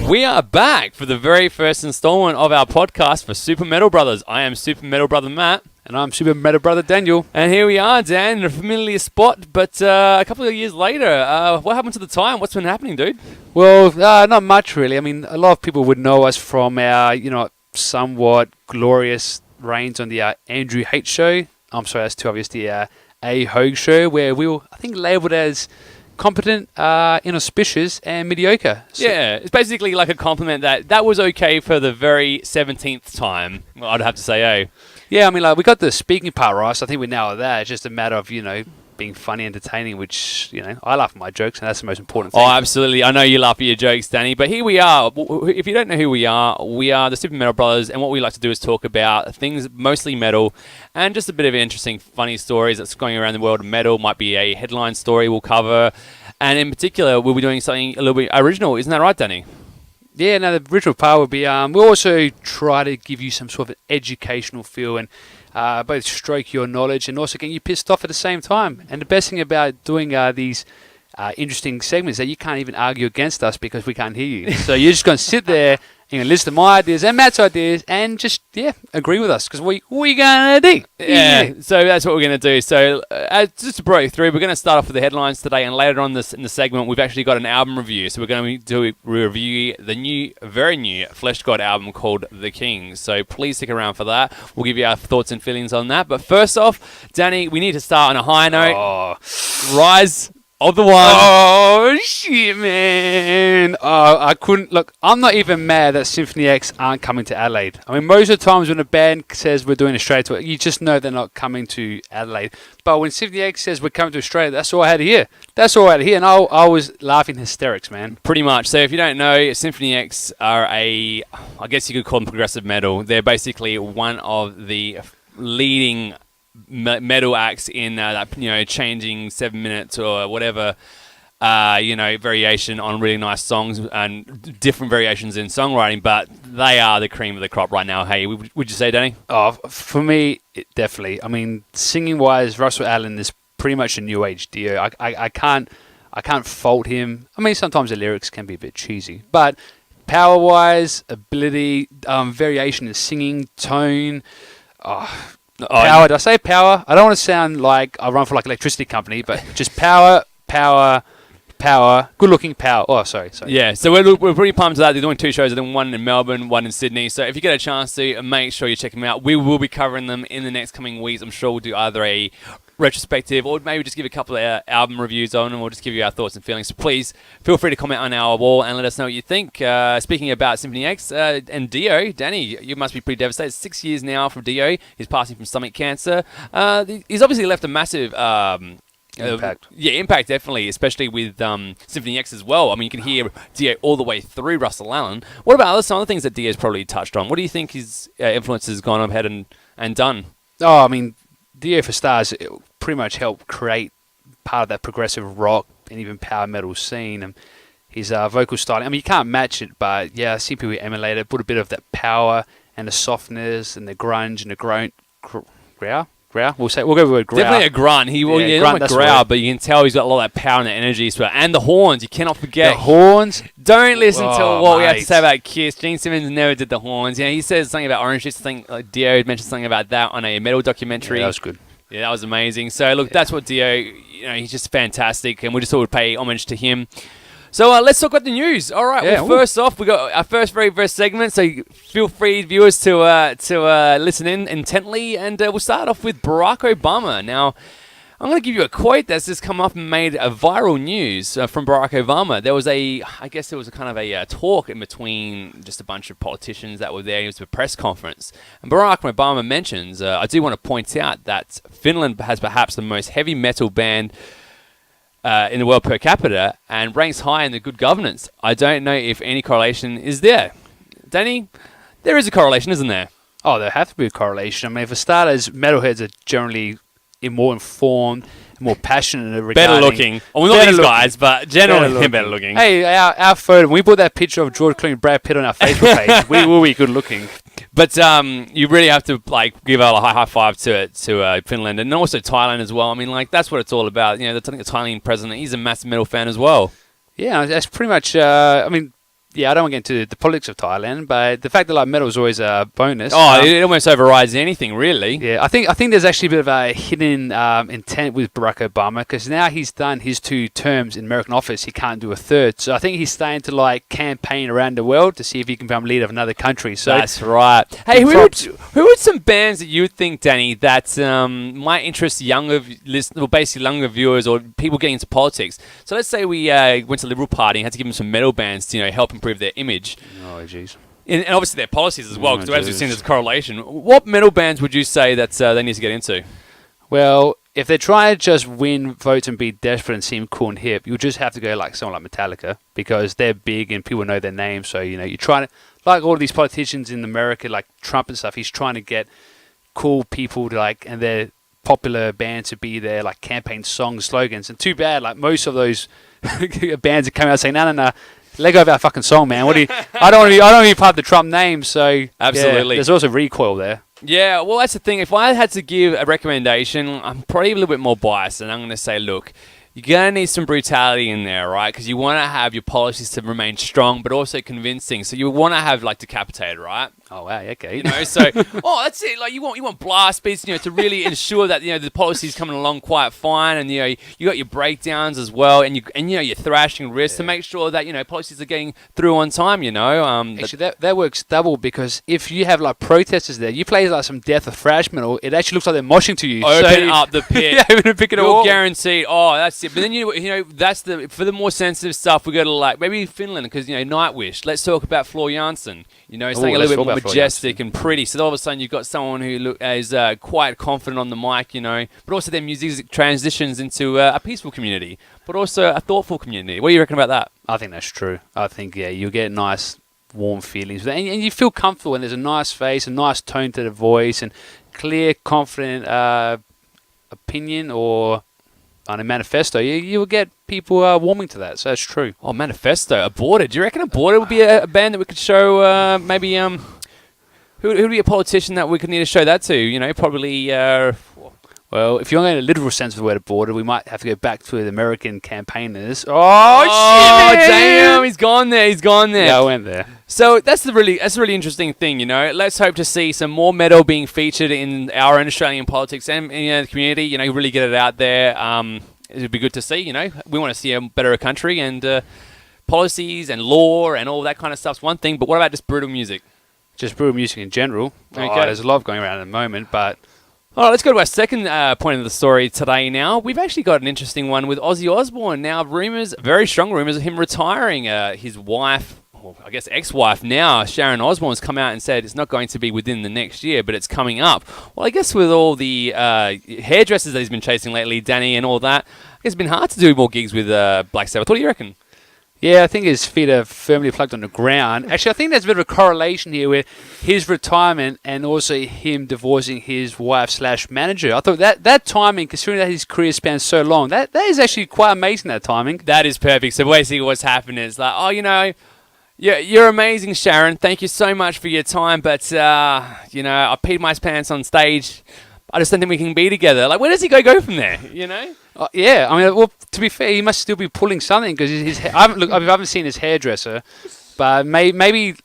We are back for the very first installment of our podcast for Super Metal Brothers. I am Super Metal Brother Matt. And I'm Super Metal Brother Daniel. And here we are, Dan, in a familiar spot, but a couple of years later. What happened to the time? What's been happening, dude? Well, not much really. I mean, a lot of people would know us from our, somewhat glorious reigns on the Andrew H show. I'm sorry, that's too obvious. The A Hogue show, where we were, I think, labelled as competent, inauspicious, and mediocre. So yeah, it's basically like a compliment that was okay for the very 17th time, I'd have to say, eh? Yeah, I mean, we got the speaking part right, so I think we nailed that. It's just a matter of, being funny, entertaining, which, I laugh at my jokes, and that's the most important thing. Oh, absolutely. I know you laugh at your jokes, Danny, but here we are. If you don't know who we are the Super Metal Brothers, and what we like to do is talk about things mostly metal, and just a bit of interesting, funny stories that's going around the world of metal. Might be a headline story we'll cover, and in particular, we'll be doing something a little bit original. Isn't that right, Danny? Yeah, no, the original part would be, we'll also try to give you some sort of educational feel and both stroke your knowledge and also get you pissed off at the same time. And the best thing about doing these interesting segments is that you can't even argue against us because we can't hear you. So you're just going to sit there and listen to my ideas and Matt's ideas and just, agree with us because what are you going to do? Yeah, so that's what we're going to do. So just to break through, we're going to start off with the headlines today, and later on in the segment, we've actually got an album review. So we're going to review the very new Fleshgod album called The King. So please stick around for that. We'll give you our thoughts and feelings on that. But first off, Danny, we need to start on a high note. Rise of the One. Oh, shit, man. I couldn't... Look, I'm not even mad that Symphony X aren't coming to Adelaide. I mean, most of the times when a band says we're doing Australia tour, you just know they're not coming to Adelaide. But when Symphony X says we're coming to Australia, that's all I had to hear. And I was laughing hysterics, man. Pretty much. So if you don't know, Symphony X are I guess you could call them progressive metal. They're basically one of the leading metal acts in changing 7 minutes or whatever, variation on really nice songs and different variations in songwriting, but they are the cream of the crop right now. Hey, would you say, Danny? Oh, for me, definitely. I mean, singing wise, Russell Allen is pretty much a new age Dio. I can't fault him. I mean, sometimes the lyrics can be a bit cheesy, but power wise, ability, variation in singing, tone. Power. Did I say power? I don't want to sound like I run for like electricity company, but just power. Good looking power. Oh, sorry. Yeah, so we're pretty pumped to that. They're doing 2 shows. They're doing one in Melbourne, one in Sydney. So if you get a chance to, make sure you check them out. We will be covering them in the next coming weeks. I'm sure we'll do either a retrospective or maybe just give a couple of album reviews on them or just give you our thoughts and feelings. So please feel free to comment on our wall and let us know what you think. Speaking about Symphony X and Dio, Danny, you must be pretty devastated. 6 years now from Dio. He's passing from stomach cancer. He's obviously left a massive... impact. Impact definitely, especially with Symphony X as well. I mean, you can hear Dio all the way through Russell Allen. What about some other things that Dio's probably touched on? What do you think his influence has gone ahead and done? Oh, I mean, Dio for stars pretty much helped create part of that progressive rock and even power metal scene. And his vocal style, I mean, you can't match it, but yeah, I see people emulate it, put a bit of that power and the softness and the grunge and the growl. We'll go with the word growl. Definitely a grunt. Not a growl, but you can tell he's got a lot of that power and that energy. And the horns, you cannot forget. The horns? Don't listen to what we have to say about Kiss. Gene Simmons never did the horns. He says something about Orange Juice. I think Dio mentioned something about that on a metal documentary. Yeah, that was good. Yeah, that was amazing. So, look, that's what Dio, he's just fantastic, and we just thought we'd pay homage to him. So let's talk about the news. All right. Yeah, first off, we got our very first segment. So feel free, viewers, to listen in intently, and we'll start off with Barack Obama. Now, I'm going to give you a quote that's just come up and made a viral news from Barack Obama. There was a kind of a talk in between just a bunch of politicians that were there. It was a press conference, and Barack Obama mentions, I do want to point out that Finland has perhaps the most heavy metal band in the world per capita and ranks high in the good governance. I don't know if any correlation is there. Danny, there is a correlation, isn't there? Oh, there has to be a correlation. I mean, for starters, metalheads are generally more informed, more passionate regarding... Better looking. Well, not these guys, but generally better looking. Hey, our photo, when we put that picture of George Clooney and Brad Pitt on our Facebook page, we will be good looking. But you really have to give a high five to Finland and also Thailand as well. I mean, that's what it's all about. I think the Thailand president, he's a massive metal fan as well. Yeah, that's pretty much. I mean, yeah, I don't want to get into the politics of Thailand, but the fact that like metal is always a bonus. Oh, it almost overrides anything, really. Yeah, I think there's actually a bit of a hidden intent with Barack Obama, because now he's done his 2 terms in American office, he can't do a third. So I think he's starting to like campaign around the world to see if he can become leader of another country. So that's right. Hey, who are some bands that you would think, Danny, that might interest younger listeners, or basically younger viewers, or people getting into politics? So let's say we went to the Liberal Party and had to give them some metal bands to help improve their image. Oh, jeez. And obviously their policies as well, because as we've seen, there's a correlation. What metal bands would you say that they need to get into? Well, if they're trying to just win votes and be desperate and seem cool and hip, you'll just have to go like someone like Metallica, because they're big and people know their name. So, you're trying to, like all of these politicians in America, like Trump and stuff, he's trying to get cool people to like, and their popular bands to be their like campaign songs, slogans. And too bad, like most of those bands are coming out saying, no, let go of our fucking song, man. What do you? I don't want to be part of the Trump name. So absolutely, there's also recoil there. Yeah, well, that's the thing. If I had to give a recommendation, I'm probably a little bit more biased, and I'm going to say, look, you're going to need some brutality in there, right? Because you want to have your policies to remain strong, but also convincing. So you want to have like Decapitated, right? Oh wow, okay. So that's it. Like you want blast beats, to really ensure that the policy's coming along quite fine, and you got your breakdowns as well, and your thrashing riffs to make sure that policies are getting through on time. Actually, that works double, because if you have like protesters there, you play like some death or thrash metal, it actually looks like they're moshing to you. Open up the pit. Yeah, open and pick it all. Guaranteed. Oh, that's it. But then that's for the more sensitive stuff. We go to like maybe Finland, because Nightwish. Let's talk about Floor Jansen. Something a little bit more majestic and pretty. So all of a sudden you've got someone who is quite confident on the mic, but also their music transitions into a peaceful community, but also a thoughtful community. What do you reckon about that? I think that's true. I think, you'll get nice, warm feelings. And you feel comfortable when there's a nice face, a nice tone to the voice, and clear, confident opinion or on a manifesto. You will get people warming to that, so that's true. Oh, manifesto. Aborted. Do you reckon Aborted would be a band that we could show maybe... Who would be a politician that we could need to show that to? Probably... well, if you're going to literal sense of the word aborted, we might have to go back to the American campaigners. Oh shit! Damn, he's gone there. Yeah, I went there. So that's a really interesting thing, Let's hope to see some more metal being featured in our own Australian politics and the community. Really get it out there. It would be good to see. We want to see a better country, and policies and law and all that kind of stuff's one thing. But what about just brutal music? Just brutal music in general. Okay. There's a lot going around at the moment, but... All right, let's go to our second point of the story today now. We've actually got an interesting one with Ozzy Osbourne. Now, very strong rumours of him retiring. His wife, or I guess ex-wife now, Sharon Osbourne's come out and said it's not going to be within the next year, but it's coming up. Well, I guess with all the hairdressers that he's been chasing lately, Danny, and all that, it's been hard to do more gigs with Black Sabbath. What do you reckon? Yeah, I think his feet are firmly plugged on the ground. Actually, I think there's a bit of a correlation here with his retirement and also him divorcing his wife/manager. I thought that timing, considering that his career spans so long, that is actually quite amazing, that timing. That is perfect. So basically what's happened is like, you're amazing, Sharon. Thank you so much for your time, but, I peed my pants on stage. I just don't think we can be together. Like, where does he go from there, Yeah, I mean, well, to be fair, he must still be pulling something, because I haven't seen his hairdresser, but maybe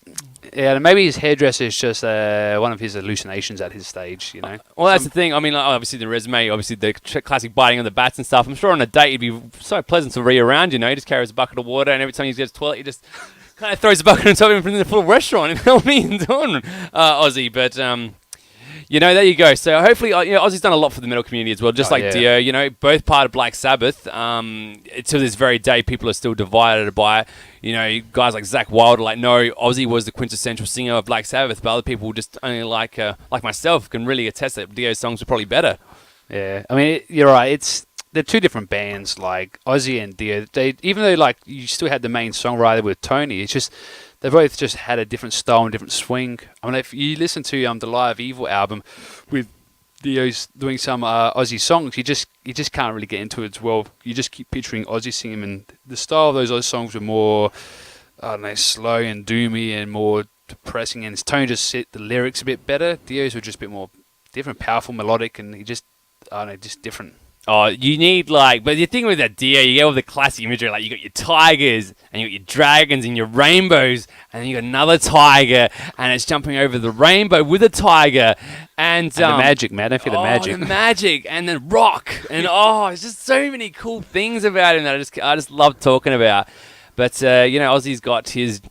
his hairdresser is just one of his hallucinations at his stage, Well, that's the thing. I mean, like, obviously the resume, obviously the classic biting on the bats and stuff. I'm sure on a date it'd be so pleasant to be around, He just carries a bucket of water, and every time he goes to the toilet, he just kind of throws a bucket on top of him in the full restaurant. You know what I mean? Ozzy, but... there you go. So hopefully, Ozzy's done a lot for the metal community as well, just like Dio. Both part of Black Sabbath. To this very day, people are still divided by it. Guys like Zakk Wylde are like, no, Ozzy was the quintessential singer of Black Sabbath, but other people just only like myself can really attest that Dio's songs are probably better. Yeah, I mean, you're right. They're two different bands, like Ozzy and Dio. Even though like you still had the main songwriter with Tony, it's just. They both just had a different style and different swing. I mean, if you listen to the Live Evil album with Dio's doing some Ozzy songs, you just can't really get into it as well. You just keep picturing Ozzy singing, and the style of those Ozzy songs were more, slow and doomy and more depressing, and his tone just set the lyrics a bit better. Dio's were just a bit more different, powerful, melodic, and he just different. Oh, you need but the thing with that deer, you get all the classic imagery, like you got your tigers and you got your dragons and your rainbows, and then you got another tiger and it's jumping over the rainbow with a tiger, and the magic, man. Don't feel the magic. The magic, and then rock, and it's just so many cool things about him that I just love talking about. But Ozzy's got his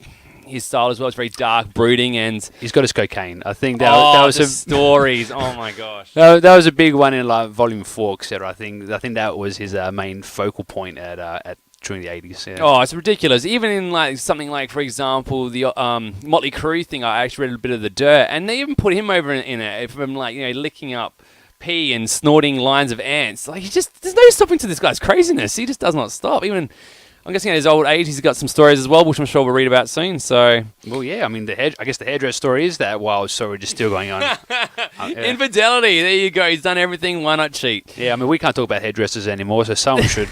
style as well. It's very dark, brooding, and he's got his cocaine. I think that was the stories. Oh my gosh, that was a big one in Volume 4, etc. I think that was his main focal point at during the 80s. Yeah. Oh, it's ridiculous. Even in something like, for example, the Motley Crue thing. I actually read a bit of the dirt, and they even put him over in it from licking up pee and snorting lines of ants. There's no stopping to this guy's craziness. He just does not stop. Even. I'm guessing at his old age, he's got some stories as well, which I'm sure we'll read about soon. So, well, yeah. I mean, I guess the hairdresser story is that wild story just still going on. Infidelity. There you go. He's done everything. Why not cheat? Yeah. I mean, we can't talk about hairdressers anymore, so someone should.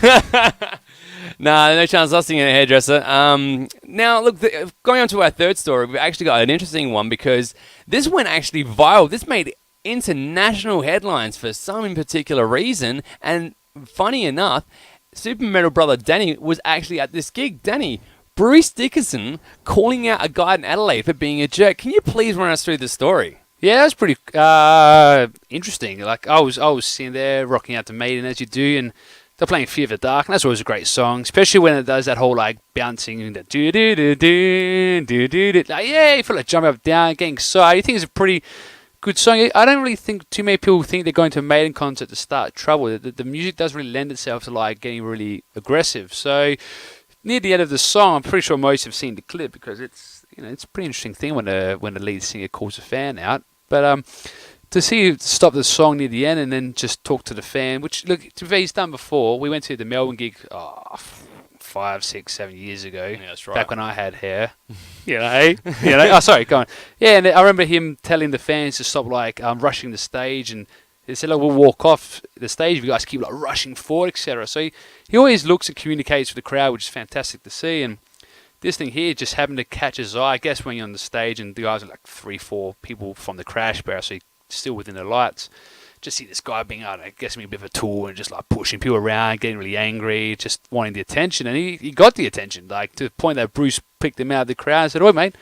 Nah, no chance of us seeing a hairdresser. Now, look, going on to our third story, we've actually got an interesting one because this went actually viral. This made international headlines for some in particular reason, and funny enough, Super Metal Brother Danny was actually at this gig. Danny, Bruce Dickinson calling out a guy in Adelaide for being a jerk. Can you please run us through the story? Yeah, that was pretty interesting. I was sitting there rocking out to Maiden as you do, and they're playing Fear of the Dark, and that's always a great song, especially when it does that whole bouncing and do do do do do do do. Yeah, you feel like jumping up down, getting excited. You think it's a pretty good song. I don't really think too many people think they're going to a Maiden concert to start trouble. The music does really lend itself to getting really aggressive. So near the end of the song, I'm pretty sure most have seen the clip because it's a pretty interesting thing when the lead singer calls a fan out. But to see you stop the song near the end and then just talk to the fan, which look to be fair, he's done before. We went to the Melbourne gig 5, 6, 7 years ago. Yeah, that's right. Back when I had hair. Oh, sorry, go on. Yeah, and I remember him telling the fans to stop rushing the stage, and they said, we'll walk off the stage if you guys keep rushing forward, etc. So he always looks and communicates with the crowd, which is fantastic to see. And this thing here just happened to catch his eye. I guess when you're on the stage and the guys are 3, 4 people from the crash barrel, so you're still within the lights. Just see this guy being, I guess, a bit of a tool and just pushing people around, getting really angry, just wanting the attention. And he got the attention, to the point that Bruce picked him out of the crowd and said, "Oh, mate,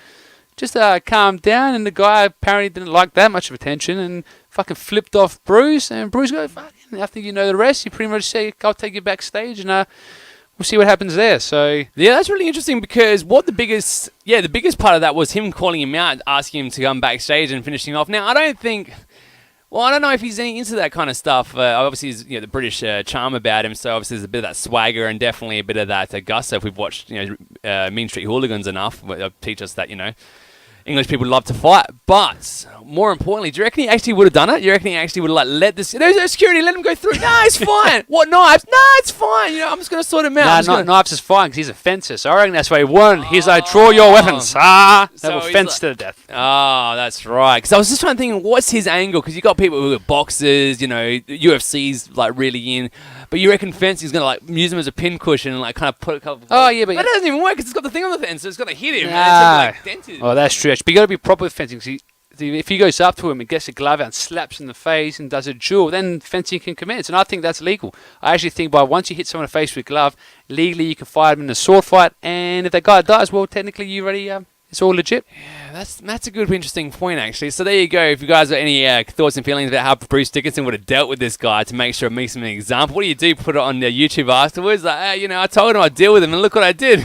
just calm down." And the guy apparently didn't like that much of attention and fucking flipped off Bruce. And Bruce goes, "Fucking, after you know the rest, you pretty much say, I'll take you backstage and we'll see what happens there." So yeah, that's really interesting because the biggest part of that was him calling him out, asking him to come backstage and finishing off. Now, I don't know if he's into that kind of stuff. Obviously, he's the British charm about him, so obviously there's a bit of that swagger and definitely a bit of that gusto. If we've watched Mean Street Hooligans enough, they'll teach us that English people love to fight. But more importantly, do you reckon he actually would have done it? You reckon he actually would have let this? There's no security, let him go through. No, it's fine. What, knives? No, it's fine. I'm just going to sort him out. No, knives is fine because he's a fencer. So I reckon that's why he won. He's draw your weapons. That will fence to the death. Oh, that's right. Because I was just trying to think, what's his angle? Because you got people who are boxers, UFC's really in. But you reckon fencing's going to use him as a pin cushion and kind of put a couple... Oh, yeah, but... That doesn't even work because it's got the thing on the fence, so it's going to hit him. And it's dented. Oh, that's stretch. But you got to be proper with fencing. If he goes up to him and gets a glove out and slaps in the face and does a duel, then fencing can commence. And I think that's legal. I actually think once you hit someone in the face with a glove, legally you can fight him in a sword fight. And if that guy dies, well, technically you already... it's all legit. Yeah, that's a good, interesting point, actually. So there you go. If you guys have any thoughts and feelings about how Bruce Dickinson would have dealt with this guy to make sure it makes him an example, what do? Put it on YouTube afterwards? I told him I'd deal with him, and look what I did.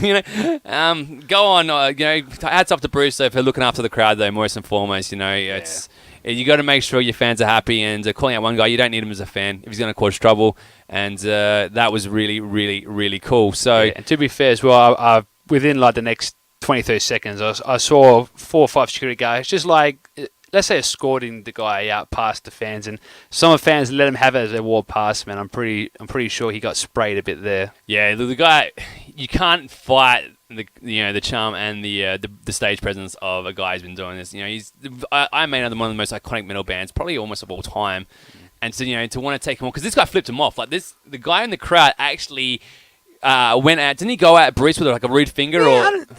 Go on. Hats off to Bruce though for looking after the crowd, though. Most and foremost, it's you got to make sure your fans are happy. And calling out one guy, you don't need him as a fan if he's going to cause trouble. And that was really, really, really cool. So, and to be fair as well, within the next 20, 30 seconds, I saw 4 or 5 security guys just let's say escorting the guy out past the fans, and some of the fans let him have it as they walked past. Man, I'm pretty sure he got sprayed a bit there. Yeah, the guy, you can't fight the charm and the stage presence of a guy who's been doing this. I made one of the most iconic metal bands, probably almost of all time, and so to want to take him on because this guy flipped him off. The guy in the crowd actually. went out. Didn't he go out at Bruce with like a rude finger?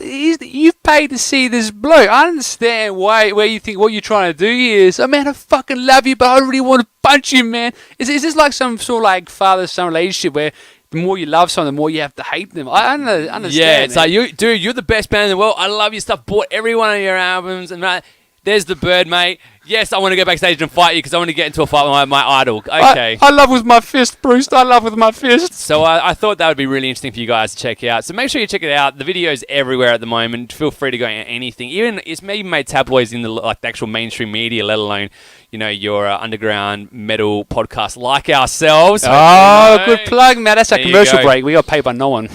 You've paid to see this bloke. I understand where you think what you're trying to do here is, oh man, I fucking love you, but I really want to punch you, man. Is this like some sort of like father-son relationship where the more you love someone, the more you have to hate them? I understand. Yeah, it's like, you're the best band in the world. I love your stuff. Bought every one of your albums. And there's the bird, mate. Yes, I want to go backstage and fight you because I want to get into a fight with my idol. Okay. I love with my fist, Bruce. I love with my fist. So I thought that would be really interesting for you guys to check out. So make sure you check it out. The video's everywhere at the moment. Feel free to go into anything. It's maybe made tabloids in the actual mainstream media, let alone your underground metal podcast like ourselves. Good plug, man. That's a commercial break. We got paid by no one.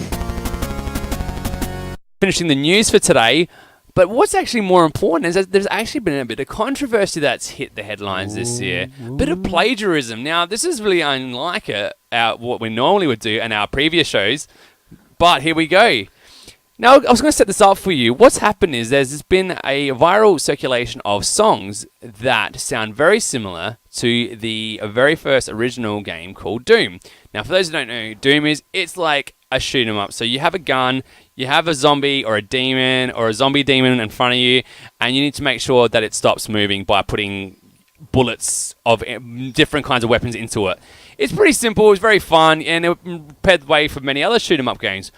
Finishing the news for today. But what's actually more important is that there's actually been a bit of controversy that's hit the headlines this year. A bit of plagiarism. Now, this is really unlike what we normally would do in our previous shows. But here we go. Now, I was going to set this up for you. What's happened is there's been a viral circulation of songs that sound very similar to the very first original game called Doom. Now, for those who don't know who Doom is, it's like a shoot 'em up. So you have a gun, you have a zombie or a demon or a zombie demon in front of you, and you need to make sure that it stops moving by putting bullets of different kinds of weapons into it. It's pretty simple, it's very fun, and it paved the way for many other shoot 'em up games.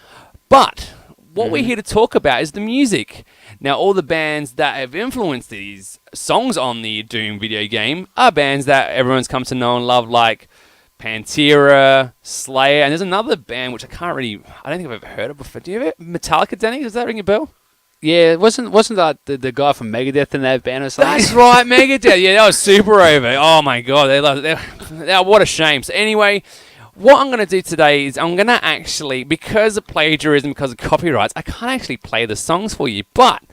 But what we're here to talk about is the music. Now, all the bands that have influenced these songs on the Doom video game are bands that everyone's come to know and love, like Pantera, Slayer, and there's another band which I don't think I've ever heard of before. Do you have Metallica, Danny? Does that ring a bell? Yeah, wasn't that the guy from Megadeth in that band or something? That's right, Megadeth. Yeah, that was super over. Oh my god, what a shame. So anyway, what I'm going to do today is I'm going to actually, because of plagiarism, because of copyrights, I can't actually play the songs for you, but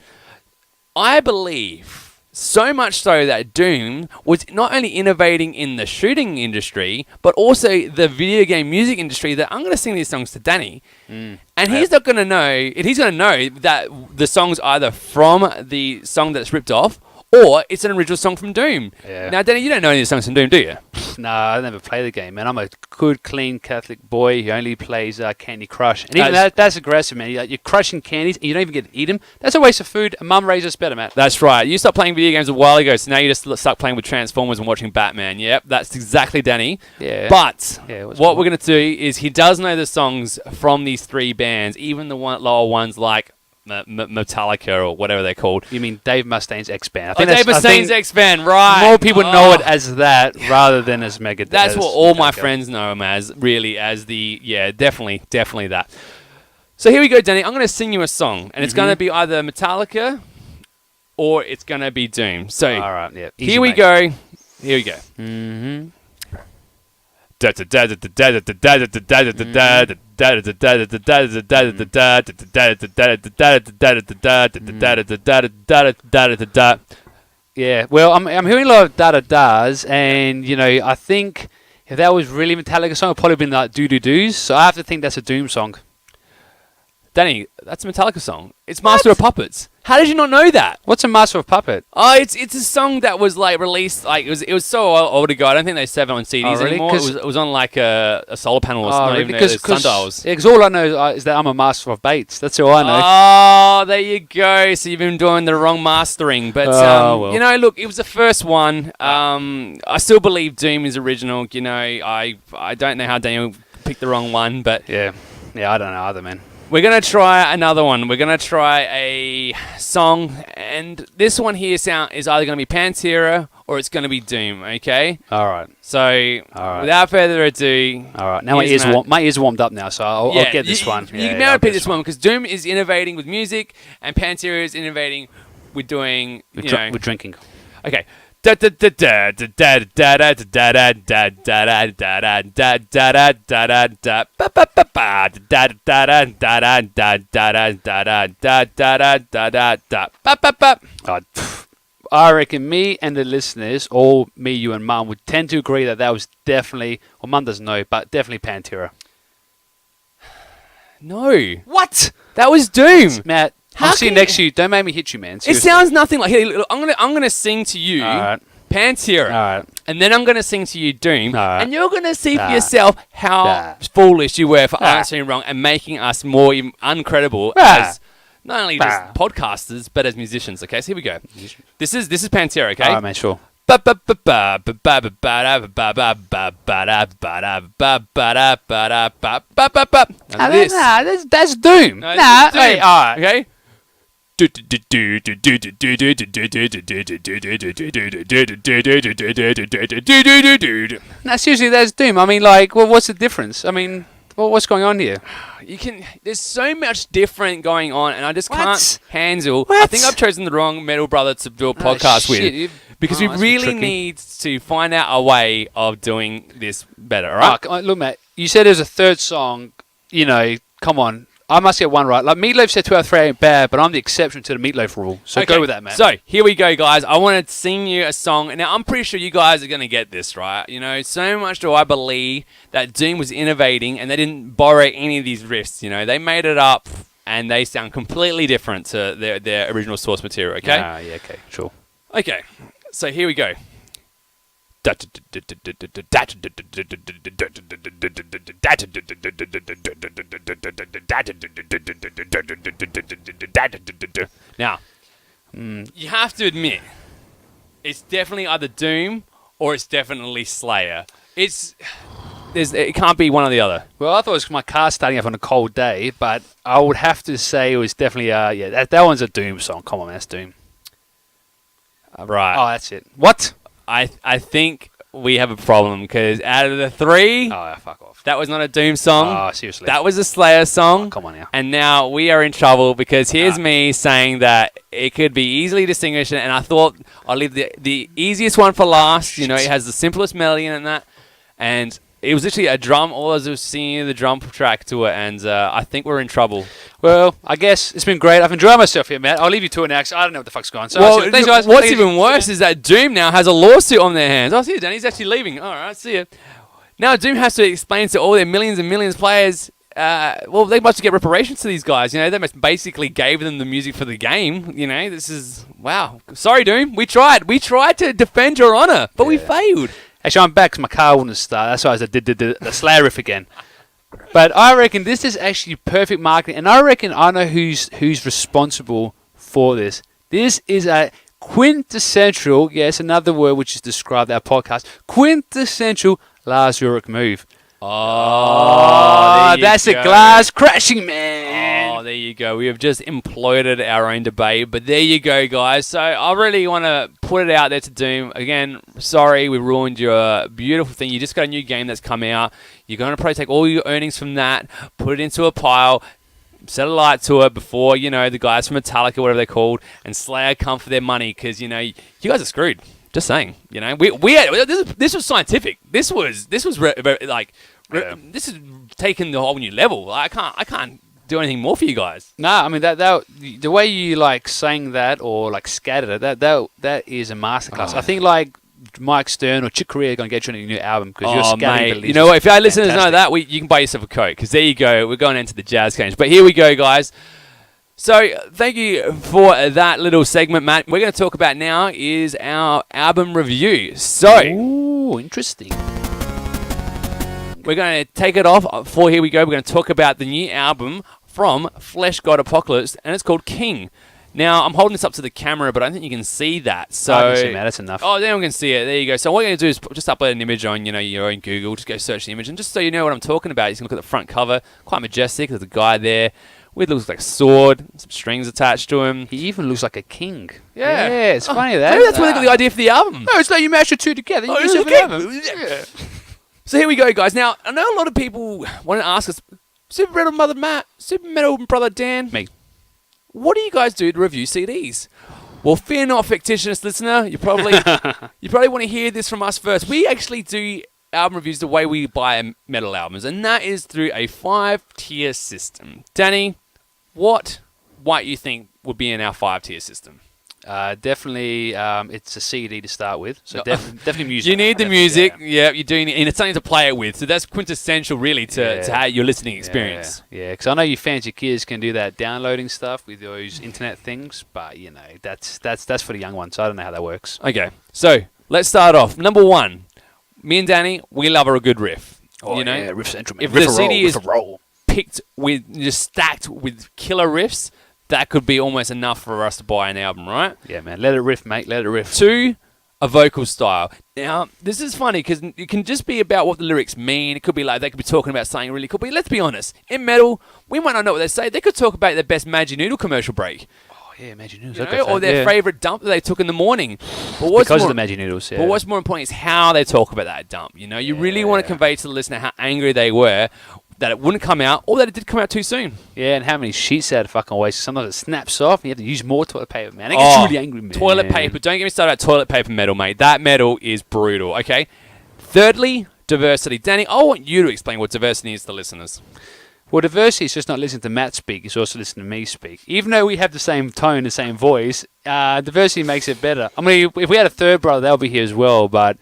I believe so much so that Doom was not only innovating in the shooting industry, but also the video game music industry, that I'm going to sing these songs to Danny. And he's not going to know, he's going to know that the song's either from the song that's ripped off, or it's an original song from Doom. Yeah. Now, Danny, you don't know any of the songs from Doom, do you? No, I never play the game, man. I'm a good, clean Catholic boy who only plays Candy Crush. And even that's aggressive, man. You're crushing candies and you don't even get to eat them. That's a waste of food. Mum raised us better, man. That's right. You stopped playing video games a while ago, so now you just stuck playing with Transformers and watching Batman. Yep, that's exactly Danny. Yeah. But what we're going to do is he does know the songs from these three bands, even the lower ones like Metallica or whatever they're called. You mean Dave Mustaine's X-Band? Dave Mustaine's X-Band, right. More people know it as that rather than as Megadeth. That's what all my friends know him as, really, as definitely that. So here we go, Danny. I'm going to sing you a song, and it's going to be either Metallica or it's going to be Doom. So all right, yeah. Here we go. Mm-hmm. Yeah, well, I'm hearing a lot of da-da-das, and, I think if that was really Metallica song, it would probably been like doo-doo-doos, so I have to think that's a Doom song. Danny, that's a Metallica song. It's Master of Puppets. How did you not know that? What's a Master of Puppet? Oh, it's a song that was released it was so old ago. I don't think they save it on CDs anymore. It was on a solar panel or something. Because sundials. Yeah, because all I know is that I'm a master of baits. That's all I know. Oh, there you go. So you've been doing the wrong mastering, but look, it was the first one. I still believe Doom is original. I don't know how Daniel picked the wrong one, but yeah, I don't know either, man. We're going to try another one. We're going to try a song, and this one here is either going to be Pantera or it's going to be Doom, okay? All right. So, without further ado... All right. Now my ears warmed up now, so I'll get this one. You can now pick this one, because Doom is innovating with music, and Pantera is innovating with doing... with drinking. Okay. I reckon me and the listeners, or me, you and Mum, would tend to agree that was definitely, well, Mum doesn't know, but definitely Pantera. No. What? That was Doom. Matt, I'm sitting next to you. Don't make me hit you, man. Seriously. It sounds nothing like... Here, look, I'm gonna sing to you Pantera. All right. And then I'm going to sing to you Doom. All right. And you're going to see for yourself how foolish you were for answering wrong and making us more uncredible as not only just podcasters, but as musicians. Okay, so here we go. This is Pantera, okay? All right, man, sure. That's Doom. No, Nah, Doom. hey, all right. Okay? Now, seriously, that's Doom. I mean, like, well, what's the difference? I mean, what's going on here? There's so much different going on, and I just can't handle. What? I think I've chosen the wrong metal brother to do a podcast with. Because we really need to find out a way of doing this better, all right? Oh, look, mate, you said there's a third song. You know, come on. I must get one right. Like, Meatloaf said 2 out of 3 ain't bad, but I'm the exception to the Meatloaf rule. So go with that, man. So, here we go, guys. I want to sing you a song. Now, I'm pretty sure you guys are going to get this, right? You know, so much do I believe that Doom was innovating, and they didn't borrow any of these riffs, you know. They made it up, and they sound completely different to their original source material, okay? Yeah, okay, sure. Okay. So here we go. Now, you have to admit, it's definitely either Doom or it's definitely Slayer. It can't be one or the other. Well, I thought it was my car starting up on a cold day, but I would have to say it was definitely, that one's a Doom song. Come on, man, that's Doom. Right. Oh, that's it. What? I think we have a problem because out of the 3, fuck off. that was not a Doom song. Oh, seriously. That was a Slayer song. Oh, come on now. And now we are in trouble because here's me saying that it could be easily distinguished, and I thought I'll leave the easiest one for last. You know, it has the simplest melody in that, and it was literally a drum. All I was singing the drum track to it, and I think we're in trouble. Well, I guess it's been great. I've enjoyed myself here, Matt. I'll leave you to it now because I don't know what the fuck's going on. So, well, thanks, guys. What's even worse is that Doom now has a lawsuit on their hands. Oh, see you, Danny. He's actually leaving. All right, see you. Now Doom has to explain to all their millions and millions of players. Well, they must get reparations to these guys. You know, they must basically gave them the music for the game. You know, this is wow. Sorry, Doom. We tried. We tried to defend your honor, but we failed. Actually, I'm back because my car wouldn't start. That's why I did the Slayer riff again. But I reckon this is actually perfect marketing, and I reckon I know who's responsible for this. This is a quintessential, yes, another word which is described our podcast, quintessential Lars Ulrich move. Oh, that's a glass crashing, man. Oh, there you go. We have just imploded our own debate, but there you go, guys. So I really want to put it out there to Doom. Again, sorry we ruined your beautiful thing. You just got a new game that's come out. You're going to probably take all your earnings from that, put it into a pile, set a light to it before, you know, the guys from Metallica, whatever they're called, and Slayer come for their money because, you know, you guys are screwed. Just saying, you know, this was scientific. This is taking the whole new level. I can't do anything more for you guys. Nah, I mean that the way you like sang that or like scattered it, that is a masterclass. I think like Mike Stern or Chick Corea are going to get you on a new album because you're scatting. Mate, you know what? If our listeners know that, you can buy yourself a Coke because there you go. We're going into the jazz cage. But here we go, guys. So, thank you for that little segment, Matt. We're going to talk about now is our album review. So, ooh, interesting. We're going to take it off. Here we go. We're going to talk about the new album from Fleshgod Apocolipse, and it's called King. Now, I'm holding this up to the camera, but I don't think you can see that. So, I can see that. That's enough. Oh, then we can see it. There you go. So, what we're going to do is just upload an image on, your own Google. Just go search the image, and just so you know what I'm talking about, you can look at the front cover. Quite majestic. There's a guy there. It looks like a sword, some strings attached to him. He even looks like a king. Yeah, it's funny that. Maybe that's where they got the idea for the album. No, it's like you mash the two together. Oh, it's okay. Yeah. So here we go, guys. Now, I know a lot of people want to ask us, Super Metal Mother Matt, Super Metal Brother Dan, me, what do you guys do to review CDs? Well, fear not, fictitious listener. You probably want to hear this from us first. We actually do album reviews the way we buy metal albums, and that is through a 5-tier system. Danny, what you think would be in our 5-tier system? Definitely, it's a CD to start with. So definitely music. You need the music. Yeah, you do need, and it's something to play it with. So that's quintessential, really, to how your listening experience. Yeah, because I know you fancy kids can do that downloading stuff with those internet things, but you know that's for the young ones. So I don't know how that works. Okay, so let's start off. Number one, me and Danny, we love a good riff. Riff Central, man. If the CD is picked with, just stacked with killer riffs, that could be almost enough for us to buy an album, right? Yeah, man. Let it riff, mate. Let it riff. 2, a vocal style. Now, this is funny because it can just be about what the lyrics mean. It could be like they could be talking about something really cool. But let's be honest. In metal, we might not know what they say. They could talk about their best Maggi Noodle commercial break. Oh, yeah, Maggi Noodles. Or their favourite dump that they took in the morning. Because of the Maggi Noodles, yeah. But what's more important is how they talk about that dump. You really want to convey to the listener how angry they were that it wouldn't come out, or that it did come out too soon. Yeah, and how many sheets they had to fucking waste. Sometimes it snaps off, and you have to use more toilet paper, man. It gets really angry, man. Toilet paper. Don't get me started about toilet paper metal, mate. That metal is brutal, okay? Thirdly, diversity. Danny, I want you to explain what diversity is to the listeners. Well, diversity is just not listening to Matt speak, it's also listening to me speak. Even though we have the same tone, the same voice, diversity makes it better. I mean, if we had a third brother, they'll be here as well, but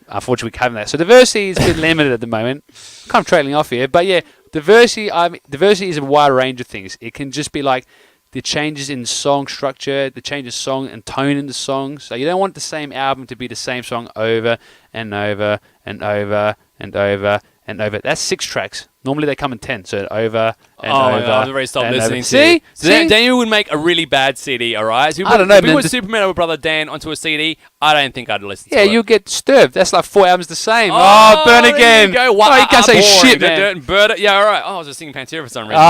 unfortunately we haven't that. So diversity is a bit limited at the moment. Kind of trailing off here, but yeah, diversity is a wide range of things. It can just be like the changes in song structure, the change of song and tone in the song. So you don't want the same album to be the same song over and over and over and over and over. That's 6 tracks. Normally they come in 10, so over and over. I've already stopped listening. See? So Daniel would make a really bad CD, all right? So I don't know, if we man. put Superman with Brother Dan onto a CD, I don't think I'd listen to it. Yeah, you'll get disturbed. That's like 4 albums the same. there Burn again. You go. You can't say shit, man. Burn it. Yeah, all right. I was just singing Pantera for some reason.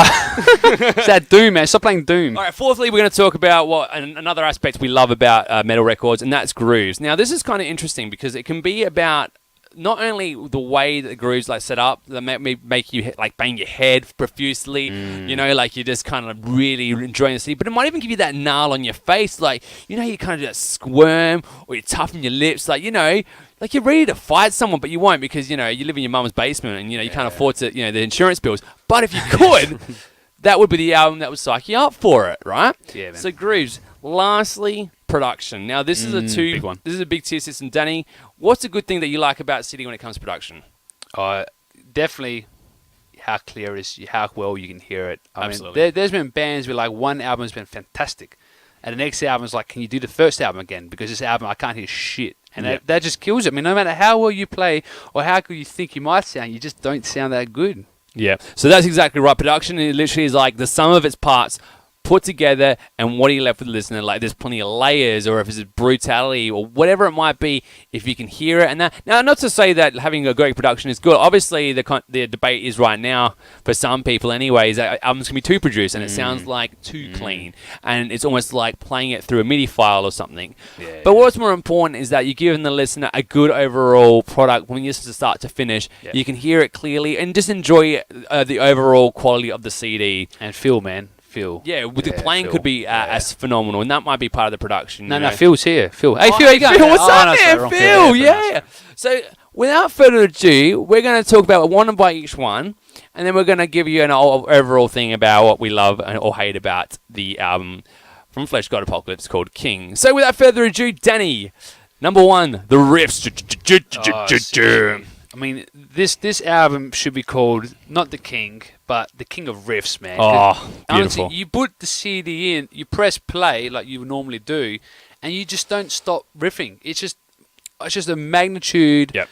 It's that Doom, man. Stop playing Doom. All right, fourthly, we're going to talk about another aspect we love about metal records, and that's grooves. Now, this is kind of interesting because it can be about not only the way that the grooves set up, that make you bang your head profusely, like you're just kind of really enjoying the city, but it might even give you that gnarl on your face, you kind of just squirm, or you toughen your lips, you're ready to fight someone, but you won't because, you live in your mum's basement and, you can't afford to, the insurance bills. But if you could, that would be the album that would psych you up for it, right? Yeah, man. So grooves. Lastly, production. Now, this is big one. This is a big tier system. Danny, what's a good thing that you like about City when it comes to production? Definitely how clear it is, how well you can hear it. Absolutely. I mean, there's been bands where one album's been fantastic, and the next album's can you do the first album again? Because this album, I can't hear shit. And that just kills it. I mean, no matter how well you play or how good you think you might sound, you just don't sound that good. Yeah. So that's exactly right. Production, it literally is the sum of its parts put together, and what are you left with the listener? There's plenty of layers, or if it's brutality, or whatever it might be, if you can hear it. And that, now, not to say that having a great production is good. Obviously, the debate is right now, for some people anyways, that albums can be too produced, and it sounds too clean. And it's almost like playing it through a MIDI file or something. Yeah, but what's more important is that you're giving the listener a good overall product when you start to finish. Yeah. You can hear it clearly, and just enjoy the overall quality of the CD. And feel, man. Yeah, the playing could be as phenomenal, and that might be part of the production. No, Phil's here. Phil. Hey, Phil, how you going? Phil, what's up, man? Phil, yeah. So, without further ado, we're going to talk about one by each one, and then we're going to give you an overall thing about what we love or hate about the album from Fleshgod Apocolipse called King. So, without further ado, Danny, number 1, the riffs. I mean, this album should be called not The King, but The King of Riffs, man. Oh, beautiful. Honestly, you put the CD in, you press play like you would normally do, and you just don't stop riffing. It's just a magnitude,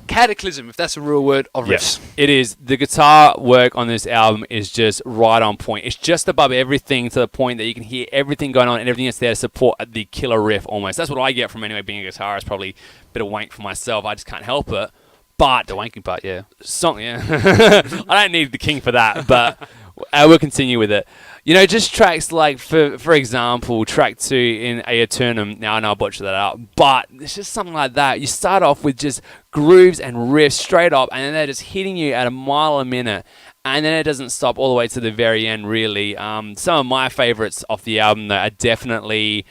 cataclysm, if that's a real word, of riffs. It is. The guitar work on this album is just right on point. It's just above everything to the point that you can hear everything going on and everything that's there to support the killer riff almost. That's what I get from being a guitarist. Probably a bit of wank for myself. I just can't help it. But the wanking part, yeah. I don't need the King for that, but I will continue with it. Just tracks for example, track 2 in A Eternum. Now I know I butchered that out, but it's just something like that. You start off with just grooves and riffs straight up, and then they're just hitting you at a mile a minute. And then it doesn't stop all the way to the very end, really. Some of my favorites off the album that are definitely...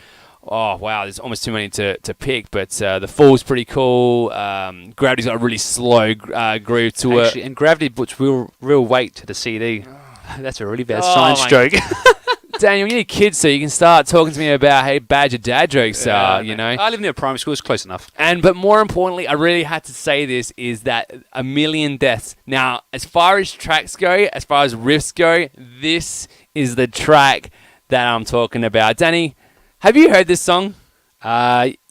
Oh, wow, there's almost too many to pick, but The Fall's pretty cool. Gravity's got a really slow groove to it. And Gravity puts real weight to the CD. That's a really bad science joke. Daniel, you're kids, so you can start talking to me about how bad your dad jokes are, I live near primary school, it's close enough. But more importantly, I really had to say this, is that A Million Deaths. Now, as far as tracks go, as far as riffs go, this is the track that I'm talking about. Danny, have you heard this song?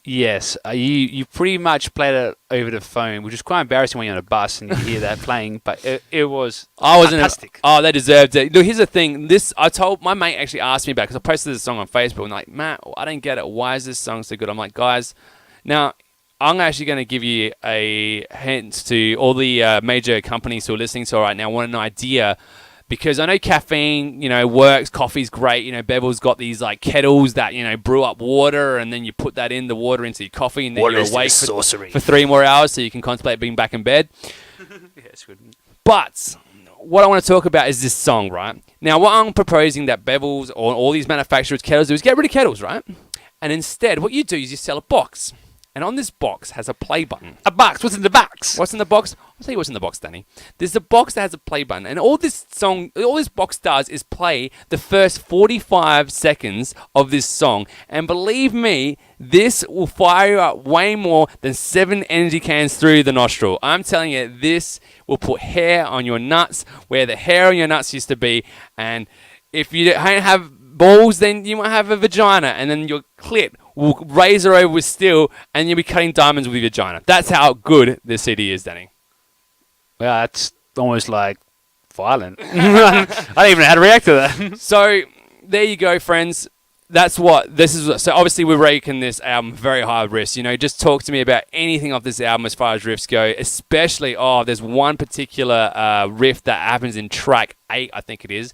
Yes, you pretty much played it over the phone, which is quite embarrassing when you're on a bus and you hear that playing. But it was fantastic. They deserved it. Look, here's the thing. I told my mate actually asked me about because I posted this song on Facebook and like, Matt, I don't get it. Why is this song so good? I'm like, guys, now I'm actually going to give you a hint to all the major companies who are listening to it right now. Want an idea. Because I know caffeine, works. Coffee's great. Bevel's got these like kettles that brew up water, and then you put that in the water into your coffee, and then you're awake for 3 more hours, so you can contemplate being back in bed. Yeah, it's good. But what I want to talk about is this song, right? Now, what I'm proposing that Bevel's or all these manufacturers kettles do is get rid of kettles, right? And instead, what you do is you sell a box. And on this box has a play button. A box? What's in the box? What's in the box? I'll tell you what's in the box, Danny. There's a box that has a play button. And all this box does is play the first 45 seconds of this song. And believe me, this will fire you up way more than 7 energy cans through the nostril. I'm telling you, this will put hair on your nuts where the hair on your nuts used to be. And if you don't have balls, then you might have a vagina. And then your clit will razor over with steel, and you'll be cutting diamonds with your vagina. That's how good this CD is, Danny. Well, that's almost like violent. I don't even know how to react to that. So, there you go, friends. That's what this is. So, obviously, we're raking this album very high riffs. Just talk to me about anything off this album as far as riffs go. Especially, there's one particular riff that happens in track 8, I think it is.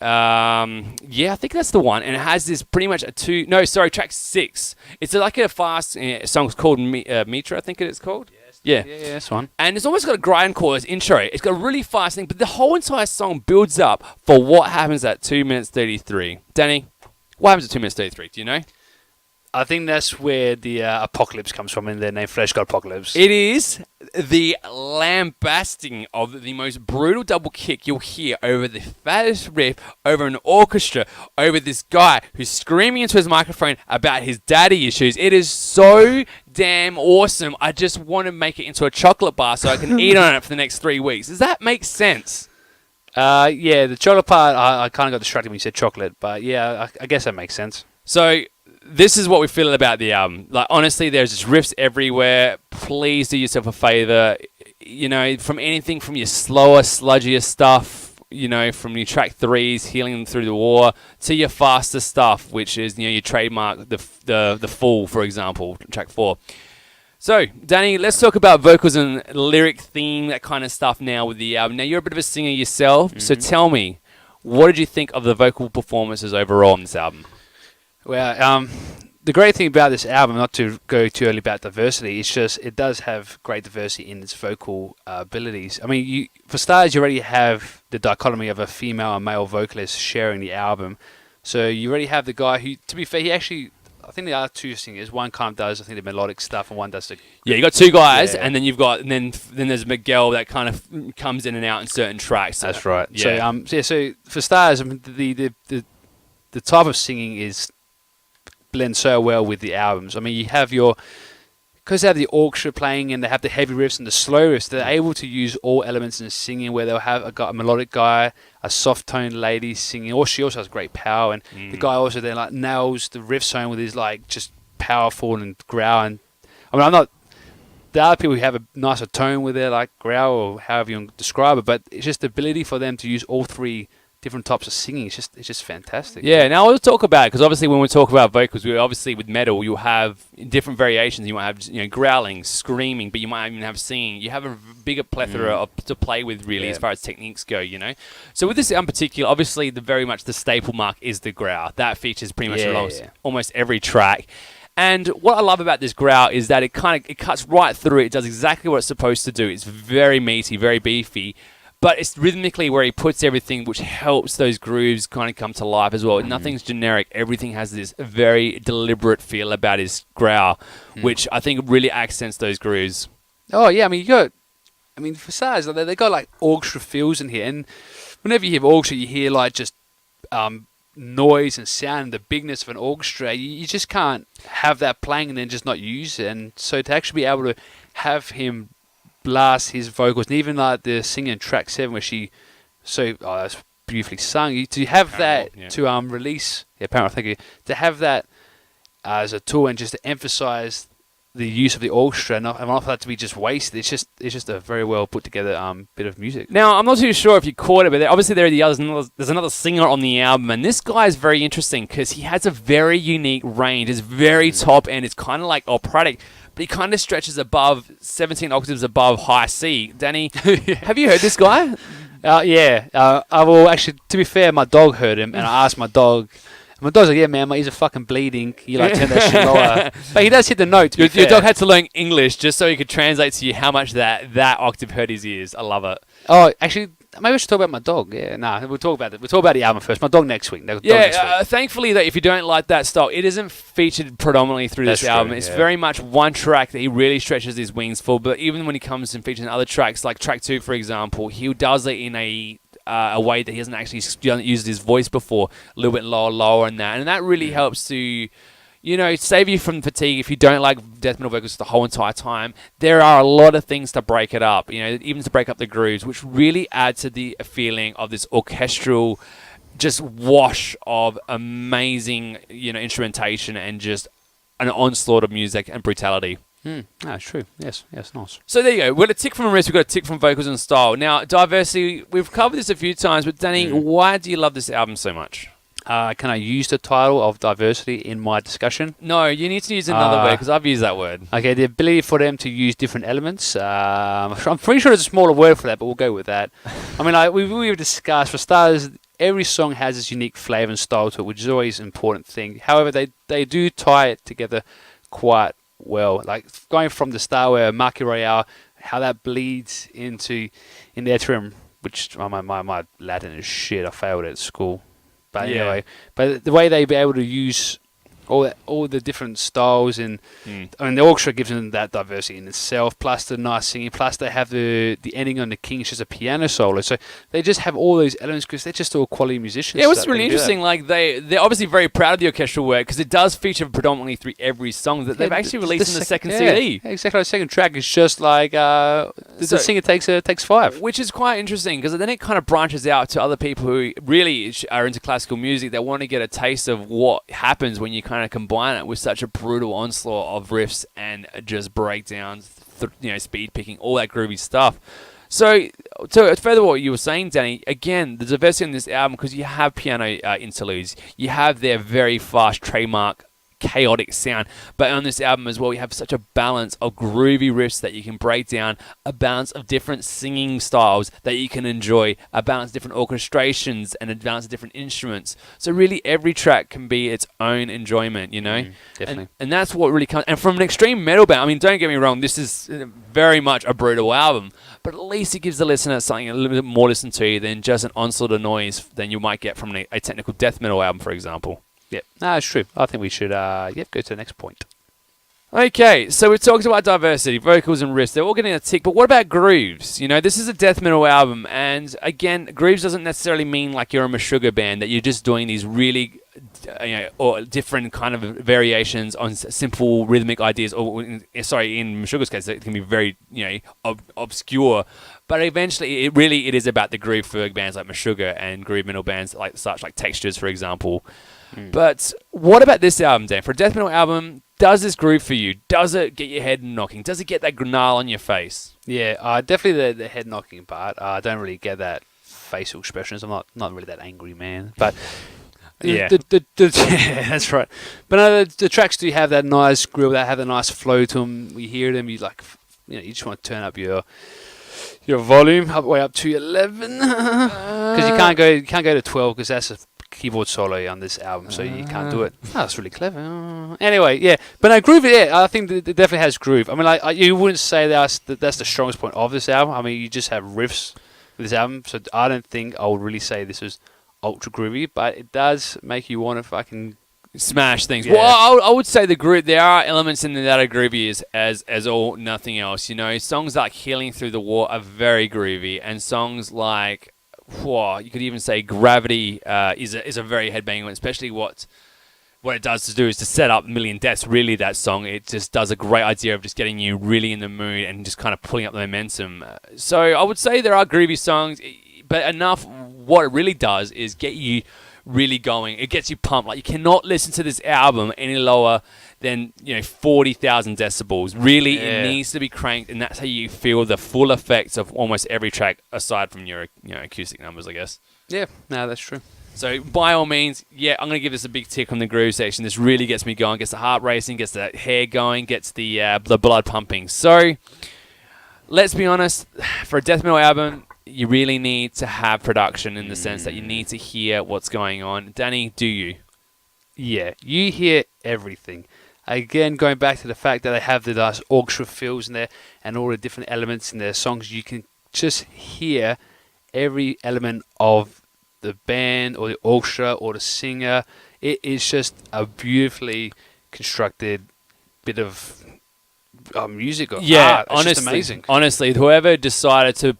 I think that's the one, and it has this pretty much track 6. It's like a fast song called Mitra, I think it is called. Yeah, that's one. And it's almost got a grindcore as intro. It's got a really fast thing, but the whole entire song builds up for what happens at 2 minutes 33. Danny, what happens at 2 minutes 33? Do you know? I think that's where the Apocolipse comes from in their name, Fleshgod Apocolipse. It is the lambasting of the most brutal double kick you'll hear over the fattest riff, over an orchestra, over this guy who's screaming into his microphone about his daddy issues. It is so damn awesome. I just want to make it into a chocolate bar so I can eat on it for the next 3 weeks. Does that make sense? Yeah, the chocolate part, I kind of got distracted when you said chocolate, but yeah, I guess that makes sense. So, this is what we feel about the album. Like, honestly, there's just riffs everywhere. Please do yourself a favor. From anything from your slower, sludgier stuff, from your track 3s, Healing Them Through the War, to your faster stuff, which is, your trademark, the Fool, for example, track 4. So, Danny, let's talk about vocals and lyric theme, that kind of stuff now with the album. Now, you're a bit of a singer yourself, so tell me, what did you think of the vocal performances overall on this album? Well, the great thing about this album, not to go too early about diversity, it's just it does have great diversity in its vocal abilities. I mean, for starters, you already have the dichotomy of a female and male vocalist sharing the album. So you already have the guy who, to be fair, I think there are 2 singers. One kind of does, I think, the melodic stuff, and one does the... Yeah, you got 2 guys, and then then there's Miguel that kind of comes in and out in certain tracks. That's right. Yeah. So for starters, I mean, the type of singing blends so well with the albums. I mean, because they have the orchestra playing and they have the heavy riffs and the slow riffs, they're able to use all elements in singing, where they'll have a melodic guy, a soft toned lady singing, or she also has great power, and the guy also then like nails the riff tone with his like just powerful and growl. And I mean, there are people who have a nicer tone with their like growl or however you describe it, but it's just the ability for them to use all 3 different types of singing. It's just fantastic. Yeah, now we'll talk about it, because obviously when we talk about vocals, with metal, you have different variations. You might have growling, screaming, but you might even have singing. You have a bigger plethora to play with, really, as far as techniques go, So with this in particular, obviously very much the staple mark is the growl. That features pretty much along almost every track. And what I love about this growl is that it cuts right through it. It does exactly what it's supposed to do. It's very meaty, very beefy. But it's rhythmically where he puts everything, which helps those grooves kind of come to life as well. Nothing's generic. Everything has this very deliberate feel about his growl, which I think really accents those grooves. Oh, yeah. I mean, for starters, they got like orchestra feels in here. And whenever you hear orchestra, you hear like just noise and sound and the bigness of an orchestra. You just can't have that playing and then just not use it. And so to actually be able to have him blast his vocals, and even like the singing in track 7 where that's beautifully sung. To have that to release, thank you, to have that as a tool and just to emphasize the use of the orchestra and not for that to be just wasted. It's just a very well put together bit of music. Now, I'm not too sure if you caught it, but obviously there are the others. There's another singer on the album, and this guy is very interesting because he has a very unique range. It's very top end. It's kind of like operatic, but he kind of stretches above 17 octaves above high C. Danny, have you heard this guy? Yeah. Well, actually, to be fair, my dog heard him, and I asked my dog. My dog's like, yeah, man, my ears are fucking bleeding. You like turn that shit lower. But he does hit the note. Your dog had to learn English just so he could translate to you how much that octave hurt his ears. I love it. Oh, actually, maybe we should talk about my dog. Yeah, we'll talk about it. We'll talk about the album first. My dog next week. Thankfully, that if you don't like that style, it isn't featured predominantly through this album. It's very much one track that he really stretches his wings for. But even when he comes and features in other tracks, like track 2, for example, he does it in a way that he hasn't actually used his voice before, a little bit lower and that really helps to, save you from fatigue if you don't like death metal vocals the whole entire time. There are a lot of things to break it up, even to break up the grooves, which really add to the feeling of this orchestral, just wash of amazing, instrumentation and just an onslaught of music and brutality. That's true. Yes, nice. So there you go. We've got a tick from riffs, we've got a tick from vocals and style. Now, diversity, we've covered this a few times, but Danny, why do you love this album so much? Can I use the title of diversity in my discussion? No, you need to use another word, because I've used that word. Okay, the ability for them to use different elements. I'm pretty sure there's a smaller word for that, but we'll go with that. I mean, we've discussed, for starters, every song has its unique flavour and style to it, which is always an important thing. However, they do tie it together quite well, like going from the start where Marquis Royale, how that bleeds into in the atrium, which my Latin is shit. I failed it at school, but anyway, but the way they be able to use all the different styles and I mean the orchestra gives them that diversity in itself, plus the nice singing, plus they have the ending on the King, it's just a piano solo, so they just have all those elements because they're just all quality musicians. Yeah, what's really interesting, like they're obviously very proud of the orchestral work because it does feature predominantly through every song that they've actually released in the second CD. Yeah, exactly. The second track is just like the singer takes 5, which is quite interesting because then it kind of branches out to other people who really are into classical music that want to get a taste of what happens when you kind of combine it with such a brutal onslaught of riffs and just breakdowns, speed picking, all that groovy stuff. So, to further what you were saying, Danny, again, the diversity on this album, because you have piano interludes, you have their very fast trademark chaotic sound, but on this album as well you have such a balance of groovy riffs that you can break down, a balance of different singing styles that you can enjoy, a balance of different orchestrations and a balance of different instruments, so really every track can be its own enjoyment, definitely. And that's what really comes, and from an extreme metal band, I mean, don't get me wrong, this is very much a brutal album, but at least it gives the listener something a little bit more to listen to than just an onslaught of noise than you might get from a technical death metal album, for example. Yeah, that's true. I think we should go to the next point. Okay, so we talked about diversity, vocals and riffs. They're all getting a tick, but what about grooves? This is a death metal album, and again, grooves doesn't necessarily mean like you're a Meshuggah band, that you're just doing these really, or different kind of variations on simple rhythmic ideas, or, in Meshuggah's case, it can be very, obscure. But eventually, it is about the groove for bands like Meshuggah and groove metal bands like Textures, for example. But what about this album, Dan? For a death metal album, does this groove for you? Does it get your head knocking? Does it get that gnarl on your face? Yeah, definitely the head knocking part. I don't really get that facial expressions. I'm not really that angry man. But yeah, yeah, that's right. But the tracks do have that nice groove, that have a nice flow to them. You hear them, you just want to turn up your volume way up to 11 because you can't go to 12 because that's a keyboard solo on this album, so you can't do it. That's really clever. Anyway, yeah, but no, groove. Yeah, I think it definitely has groove. I mean, you wouldn't say that's the strongest point of this album. I mean, you just have riffs with this album, so I don't think I would really say this is ultra groovy, but it does make you want to fucking smash things. Yeah. Well, I would say the groove. There are elements in there that are groovy as all nothing else. Songs like "Healing Through the War" are very groovy, and songs like you could even say Gravity is a very headbanging one, especially what it does to do is to set up Million Deaths. Really, that song, it just does a great idea of just getting you really in the mood and just kind of pulling up the momentum. So I would say there are groovy songs, but enough. What it really does is get you really going. It gets you pumped. Like, you cannot listen to this album any lower than 40,000 decibels. Really, it needs to be cranked, and that's how you feel the full effects of almost every track, aside from your acoustic numbers, I guess. Yeah, no, that's true. So by all means, I'm going to give this a big tick on the groove section. This really gets me going, gets the heart racing, gets the hair going, gets the blood pumping. So let's be honest, for a death metal album, you really need to have production in the sense that you need to hear what's going on. Danny, do you? Yeah, you hear everything. Again, going back to the fact that they have the nice orchestra fills in there and all the different elements in their songs, you can just hear every element of the band or the orchestra or the singer. It is just a constructed bit of music or art. It's honestly, just amazing. Honestly, whoever decided to,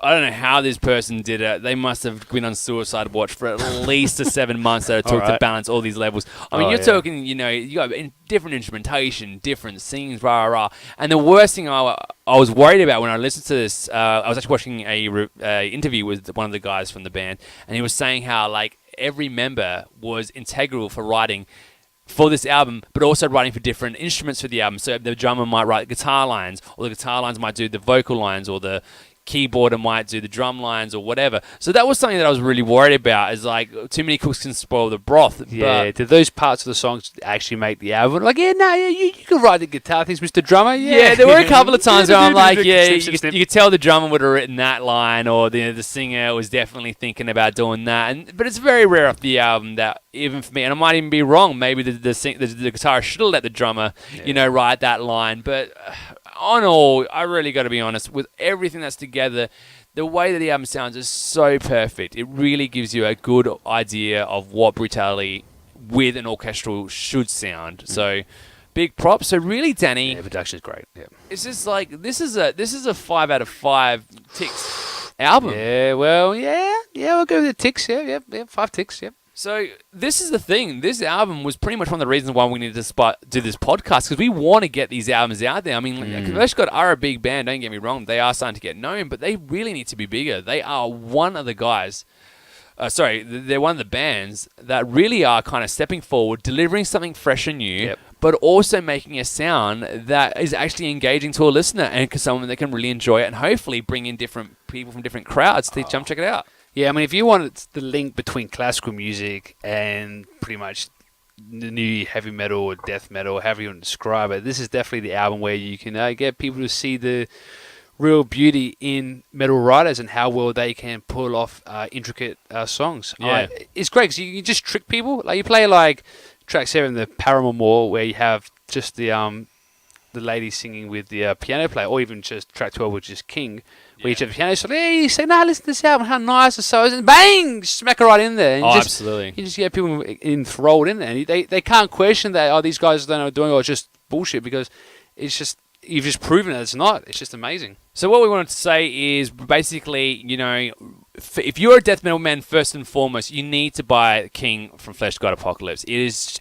I don't know how this person did it. They must have been on suicide watch for at least 7 months that it took to balance all these levels. I mean, you're talking, you got different instrumentation, different scenes, rah, rah, rah. And the worst thing I was worried about when I listened to this, I was actually watching a interview with one of the guys from the band, and he was saying how, like, every member was integral for writing for this album, but also writing for different instruments for the album. So the drummer might write guitar lines, or the guitar lines might do the vocal lines, or the keyboarder might do the drum lines or whatever. So that was something that I was really worried about, is like, too many cooks can spoil the broth. Yeah, did those parts of the songs actually make the album? Like, you could write the guitar things, Mr. Drummer. Yeah, there were a couple of times where I'm like, you could tell the drummer would have written that line, or the singer was definitely thinking about doing that. But it's very rare off the album that, even for me, and I might even be wrong, maybe the guitarist should have let the drummer, write that line. But on all, I really got to be honest, with everything that's together, the way that the album sounds is so perfect. It really gives you a good idea of what Brutality with an orchestral should sound. So, big props. So really, Danny, the production is great. Yeah, it's just like, this is a 5 out of 5 ticks album. Yeah, well, we'll go with the ticks. Yeah, 5 ticks. Yeah. So this is the thing. This album was pretty much one of the reasons why we needed to do this podcast, because we want to get these albums out there. I mean, Fleshgod are a big band, don't get me wrong. They are starting to get known, but they really need to be bigger. They are one of the guys, they're one of the bands that really are kind of stepping forward, delivering something fresh and new, but also making a sound that is actually engaging to a listener and someone that can really enjoy it, and hopefully bring in different people from different crowds to check it out. Yeah, I mean, if you want the link between classical music and pretty much the new heavy metal or death metal, or however you want to describe it, this is definitely the album where you can get people to see the real beauty in metal writers and how well they can pull off intricate songs. Yeah. It's great because you can just trick people. Like, you play like track 7, the Paramore, where you have just the lady singing with the piano player, or even just track 12, which is King, where each of the piano, so hey, you say, listen to this album, how nice the solo is, and bang, smack it right in there. And absolutely. You just get people enthralled in there. And they can't question that, these guys don't know what they're doing, or it's just bullshit, because it's just, you've just proven that it's not. It's just amazing. So what we wanted to say is basically, if you're a death metal man, first and foremost, you need to buy King from Fleshgod Apocolipse.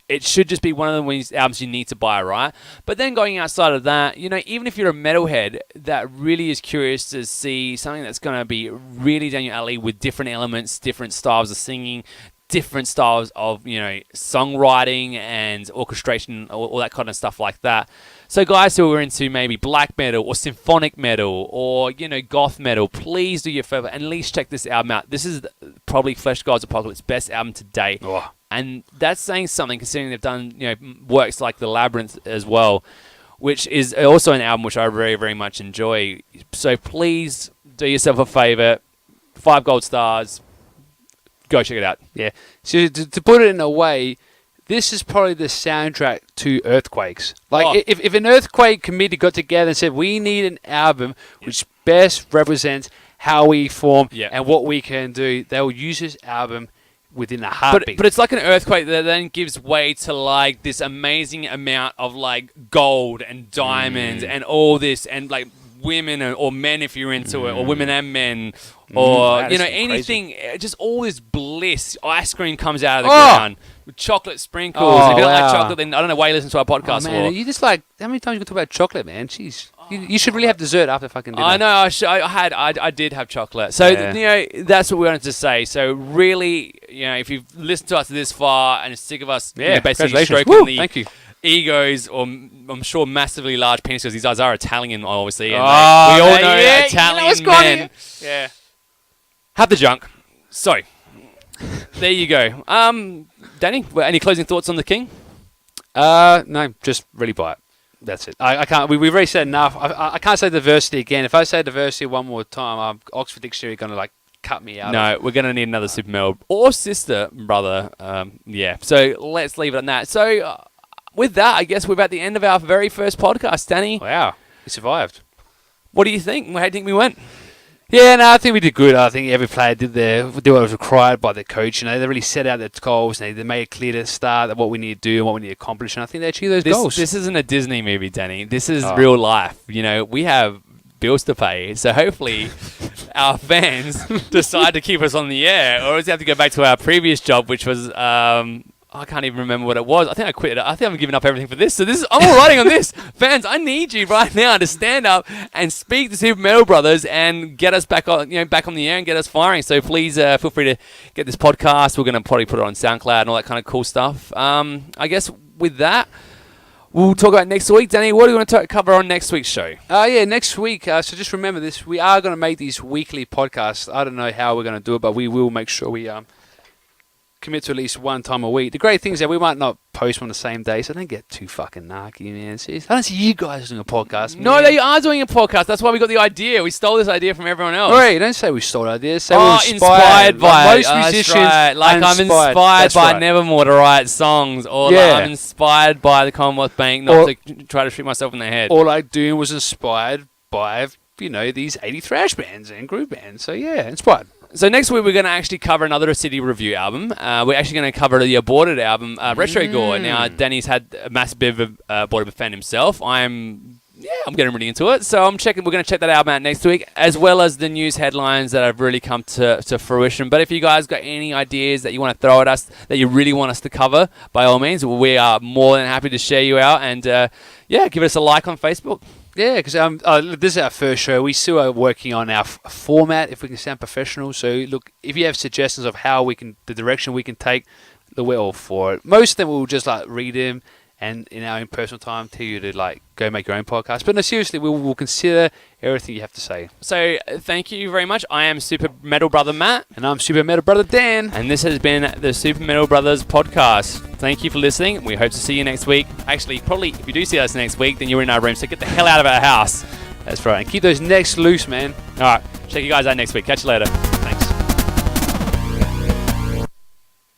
It should just be one of the albums you need to buy, right? But then going outside of that, even if you're a metalhead that really is curious to see something that's going to be really down your alley with different elements, different styles of singing, different styles of, songwriting and orchestration, all that kind of stuff like that. So guys who are into maybe black metal or symphonic metal or, goth metal, please do your favor and at least check this album out. This is probably Fleshgod Apocolipse's best album to date. Oh. And that's saying something, considering they've done, works like The Labyrinth as well, which is also an album which I very, very much enjoy. So please do yourself a favor. 5 gold stars. Go check it out. Yeah. So to put it in a way, this is probably the soundtrack to earthquakes. Like, if an earthquake committee got together and said, we need an album which best represents how we form and what we can do, they'll use this album within a heartbeat. But it's like an earthquake that then gives way to, like, this amazing amount of, like, gold and diamonds and all this, and, like, women or men if you're into it, or women and men, or anything, just all this bliss. Ice cream comes out of the ground with chocolate sprinkles. If you don't like chocolate, then I don't know why you listen to our podcast. Man, you just like, how many times you can talk about chocolate, man? Jeez. You should really have dessert after fucking dinner. I know. I did have chocolate. So that's what we wanted to say. So really, if you've listened to us this far and are sick of us, basically stroking the egos, or I'm sure massively large penises, because these guys are Italian, obviously. And we all know Italian men. Yeah. Have the junk. So there you go. Danny, any closing thoughts on the King? No, just really buy it. That's it. I can't. We've already said enough. I can't say diversity again. If I say diversity one more time, Oxford Dictionary going to cut me out. No, we're going to need another super male or sister, brother. So let's leave it at that. So with that, I guess we're at the end of our very first podcast, Danny. Wow, you survived. What do you think? How do you think we went? Yeah, no, I think we did good. I think every player did what was required by their coach. They really set out their goals. They made it clear to the start what we need to do and what we need to accomplish. And I think they achieved those goals. This isn't a Disney movie, Danny. This is real life. We have bills to pay. So hopefully our fans decide to keep us on the air, or else we have to go back to our previous job, which was... I can't even remember what it was. I think I quit it. I think I've given up everything for this. So I'm all riding on this. Fans, I need you right now to stand up and speak to Super Metal Brothers and get us back on the air and get us firing. So please feel free to get this podcast. We're going to probably put it on SoundCloud and all that kind of cool stuff. I guess with that, we'll talk about next week. Danny, what are we going to cover on next week's show? Next week. So just remember this. We are going to make these weekly podcasts. I don't know how we're going to do it, but we will make sure we commit to at least one time a week. The great thing is that we might not post on the same day, so don't get too fucking narky, man. Seriously. I don't see you guys doing a podcast, man. No, they are doing a podcast. That's why we got the idea. We stole this idea from everyone else. All right, don't say we stole ideas. Say we're inspired by most musicians. Right. I'm inspired by Nevermore to write songs, or I'm inspired by the Commonwealth Bank not to try to shoot myself in the head. All I do was inspired by these 80 thrash bands and groove bands. So inspired. So next week we're going to actually cover another City Review album. We're actually going to cover the aborted album, Fleshgod. Now, Danny's had a massive bit of aborted fan himself. I'm getting really into it. So we're going to check that album out next week, as well as the news headlines that have really come to fruition. But if you guys got any ideas that you want to throw at us, that you really want us to cover, by all means, we are more than happy to share you out. And give us a like on Facebook. Yeah, because this is our first show. We still are working on our format, if we can sound professional. So, look, if you have suggestions of the direction we can take, we're all for it. Most of them we'll just read them and in our own personal time tell you to go make your own podcast. But no, seriously, we'll consider everything you have to say. So thank you very much. I am Super Metal Brother Matt. And I'm Super Metal Brother Dan. And this has been the Super Metal Brothers podcast. Thank you for listening. We hope to see you next week. Actually, probably if you do see us next week, then you're in our room. So get the hell out of our house. That's right. And keep those necks loose, man. All right. Check you guys out next week. Catch you later.